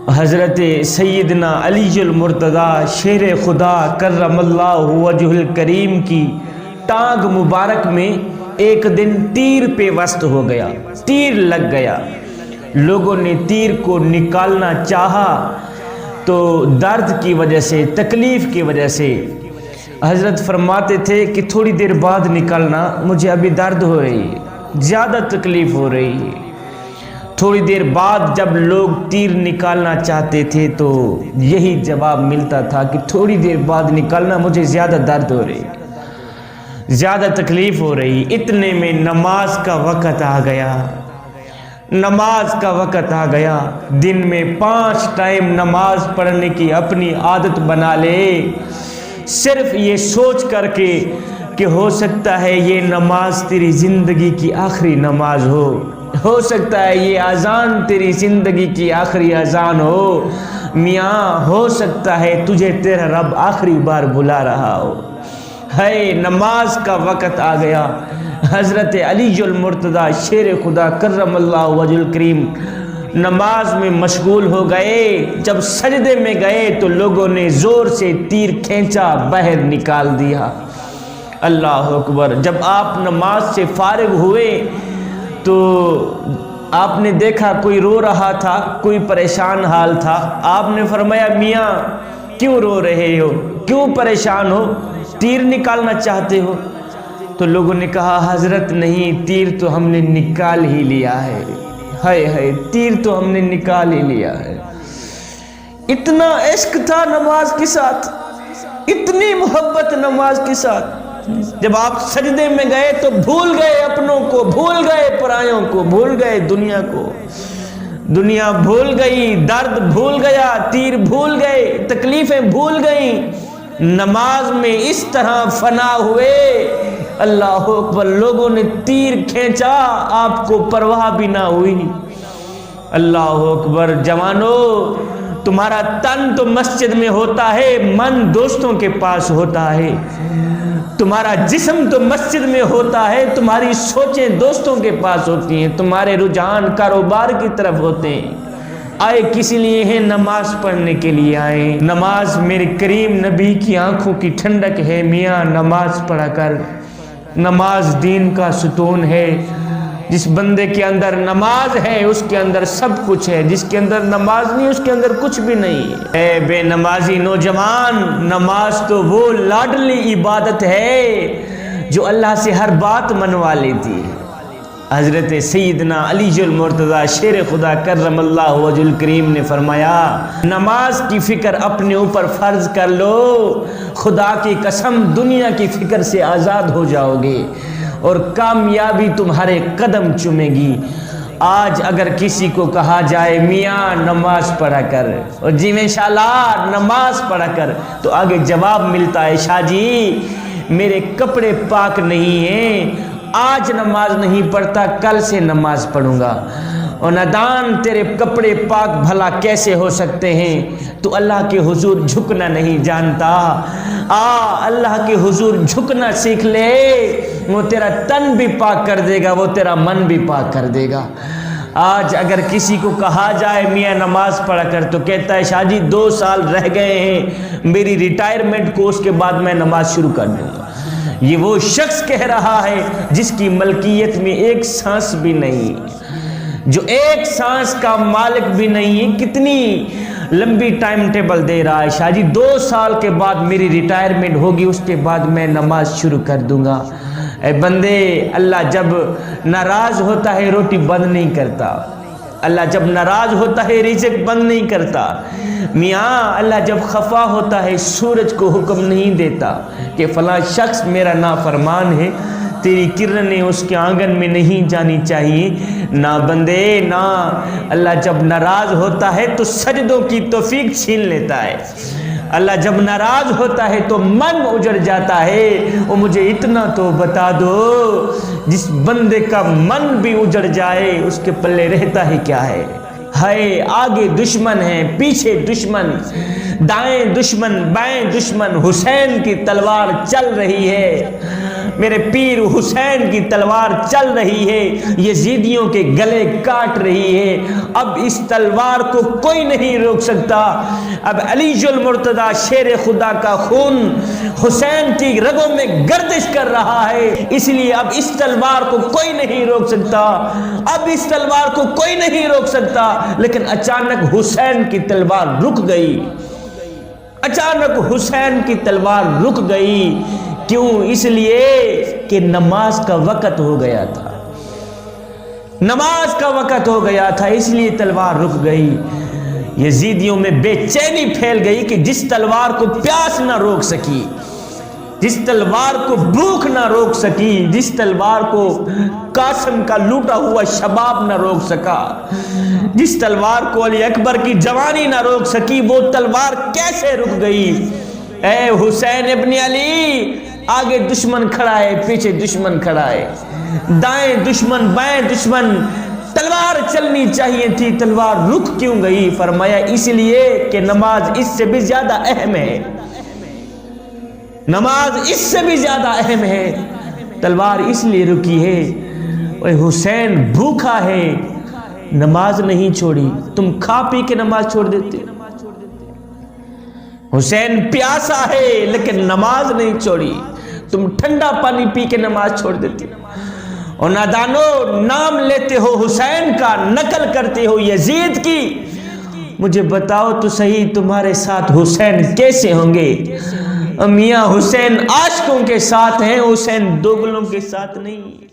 حضرت سیدنا علی المرتضیٰ شیر خدا کرم اللہ وجہ الکریم کی ٹانگ مبارک میں ایک دن تیر پہ وسط ہو گیا، تیر لگ گیا۔ لوگوں نے تیر کو نکالنا چاہا تو درد کی وجہ سے، تکلیف کی وجہ سے حضرت فرماتے تھے کہ تھوڑی دیر بعد نکالنا، مجھے ابھی درد ہو رہی ہے، زیادہ تکلیف ہو رہی ہے۔ تھوڑی دیر بعد جب لوگ تیر نکالنا چاہتے تھے تو یہی جواب ملتا تھا کہ تھوڑی دیر بعد نکالنا، مجھے زیادہ درد ہو رہی، زیادہ تکلیف ہو رہی۔ اتنے میں نماز کا وقت آ گیا، نماز کا وقت آ گیا۔ دن میں 5 ٹائم نماز پڑھنے کی اپنی عادت بنا لے، صرف یہ سوچ کر کے کہ ہو سکتا ہے یہ نماز تیری زندگی کی آخری نماز ہو سکتا ہے یہ اذان تیری زندگی کی آخری اذان ہو، میاں ہو سکتا ہے تجھے تیرا رب آخری بار بلا رہا ہو۔ ہے نماز کا وقت آ گیا۔ حضرت علی المرتضیٰ شیر خدا کرم اللہ وجہ الکریم نماز میں مشغول ہو گئے۔ جب سجدے میں گئے تو لوگوں نے زور سے تیر کھینچا، باہر نکال دیا۔ اللہ اکبر۔ جب آپ نماز سے فارغ ہوئے تو آپ نے دیکھا کوئی رو رہا تھا، کوئی پریشان حال تھا۔ آپ نے فرمایا میاں کیوں رو رہے ہو، کیوں پریشان ہو، تیر نکالنا چاہتے ہو؟ تو لوگوں نے کہا حضرت نہیں، تیر تو ہم نے نکال ہی لیا ہے، ہائے تیر تو ہم نے نکال ہی لیا ہے۔ اتنا عشق تھا نماز کے ساتھ، اتنی محبت نماز کے ساتھ۔ جب آپ سجدے میں گئے تو بھول گئے اپنوں کو، بھول گئے پرایوں کو، بھول گئے دنیا کو، دنیا بھول گئی، درد بھول گیا، تیر بھول گئے، تکلیفیں بھول گئیں، نماز میں اس طرح فنا ہوئے۔ اللہ اکبر۔ لوگوں نے تیر کھینچا، آپ کو پرواہ بھی نہ ہوئی۔ اللہ اکبر۔ جوانو، تمہارا تن تو مسجد میں ہوتا ہے، من دوستوں کے پاس ہوتا ہے۔ تمہارا جسم تو مسجد میں ہوتا ہے، تمہاری سوچیں دوستوں کے پاس ہوتی ہیں، تمہارے رجحان کاروبار کی طرف ہوتے ہیں۔ آئے کسی لیے ہیں؟ نماز پڑھنے کے لیے آئے۔ نماز میرے کریم نبی کی آنکھوں کی ٹھنڈک ہے، میاں نماز پڑھا کر۔ نماز دین کا ستون ہے۔ جس بندے کے اندر نماز ہے اس کے اندر سب کچھ ہے، جس کے اندر نماز نہیں اس کے اندر کچھ بھی نہیں ہے۔ اے بے نمازی نوجوان، نماز تو وہ لاڈلی عبادت ہے جو اللہ سے ہر بات منوا لیتی ہے۔ حضرت سیدنا علی المرتضیٰ شیر خدا کرم اللہ وجہ الکریم نے فرمایا نماز کی فکر اپنے اوپر فرض کر لو، خدا کی قسم دنیا کی فکر سے آزاد ہو جاؤ گے اور کامیابی تمہارے قدم چومے گی۔ آج اگر کسی کو کہا جائے میاں نماز پڑھا کر، اور جی میں انشاءاللہ نماز پڑھا کر، تو آگے جواب ملتا ہے شاہ جی میرے کپڑے پاک نہیں ہیں، آج نماز نہیں پڑھتا کل سے نماز پڑھوں گا۔ اور نادان تیرے کپڑے پاک بھلا کیسے ہو سکتے ہیں؟ تو اللہ کے حضور جھکنا نہیں جانتا۔ اللہ کے حضور جھکنا سیکھ لے، وہ تیرا تن بھی پاک کر دے گا، وہ تیرا من بھی پاک کر دے گا۔ آج اگر کسی کو کہا جائے میاں نماز پڑھا کر تو کہتا ہے شاہ جی 2 سال رہ گئے ہیں میری ریٹائرمنٹ کو، اس کے بعد میں نماز شروع کر دوں گا۔ یہ وہ شخص کہہ رہا ہے جس کی ملکیت میں ایک سانس بھی نہیں، جو ایک سانس کا مالک بھی نہیں ہے۔ کتنی لمبی ٹائم ٹیبل دے رہا ہے شاہ جی 2 سال کے بعد میری ریٹائرمنٹ ہوگی، اس کے بعد میں نماز شروع کر دوں گا۔ اے بندے، اللہ جب ناراض ہوتا ہے روٹی بند نہیں کرتا، اللہ جب ناراض ہوتا ہے رزق بند نہیں کرتا۔ میاں اللہ جب خفا ہوتا ہے سورج کو حکم نہیں دیتا کہ فلاں شخص میرا نافرمان ہے، تیری کرنیں اس کے آنگن میں نہیں جانی چاہیے۔ نہ بندے نہ، اللہ جب ناراض ہوتا ہے تو سجدوں کی توفیق چھین لیتا ہے۔ اللہ جب ناراض ہوتا ہے تو من اجڑ جاتا ہے۔ وہ مجھے اتنا تو بتا دو، جس بندے کا من بھی اجڑ جائے اس کے پلے رہتا ہے کیا ہے؟ آگے دشمن ہے، پیچھے دشمن، دائیں دشمن، بائیں دشمن، حسین کی تلوار چل رہی ہے۔ میرے پیر حسین کی تلوار چل رہی ہے، یزیدیوں کے گلے کاٹ رہی ہے، اب اس تلوار کو کوئی نہیں روک سکتا۔ اب علی المرتضیٰ شیر خدا کا خون حسین کی رگوں میں گردش کر رہا ہے، اس لیے اب اس تلوار کو کوئی نہیں روک سکتا، اب اس تلوار کو کوئی نہیں روک سکتا۔ لیکن اچانک حسین کی تلوار رک گئی، اچانک حسین کی تلوار رک گئی۔ کیوں؟ اس لیے کہ نماز کا وقت ہو گیا تھا، نماز کا وقت ہو گیا تھا، اس لیے تلوار رک گئی۔ یزیدیوں میں بے چینی پھیل گئی کہ جس تلوار کو پیاس نہ روک سکی، جس تلوار کو بھوک نہ روک سکی، جس تلوار کو قاسم کا لوٹا ہوا شباب نہ روک سکا، جس تلوار کو علی اکبر کی جوانی نہ روک سکی، وہ تلوار کیسے رک گئی؟ اے حسین ابن علی، آگے دشمن کھڑا ہے، پیچھے دشمن کھڑا ہے، دائیں دشمن بائیں دشمن، تلوار چلنی چاہیے تھی، تلوار رک کیوں گئی؟ فرمایا اس لیے کہ نماز اس سے بھی زیادہ اہم ہے، نماز اس سے بھی زیادہ اہم ہے، تلوار اس لیے رکی ہے۔ اے حسین بھوکا ہے، نماز نہیں چھوڑی، تم کھا پی کے نماز چھوڑ دیتے۔ حسین پیاسا ہے لیکن نماز نہیں چھوڑی، تم ٹھنڈا پانی پی کے نماز چھوڑ دیتے۔ اور نادانو، نام لیتے ہو حسین کا، نقل کرتے ہو یزید کی، مجھے بتاؤ تو صحیح تمہارے ساتھ حسین کیسے ہوں گے؟ میاں حسین عاشقوں کے ساتھ ہیں، حسین دوگلوں کے ساتھ نہیں۔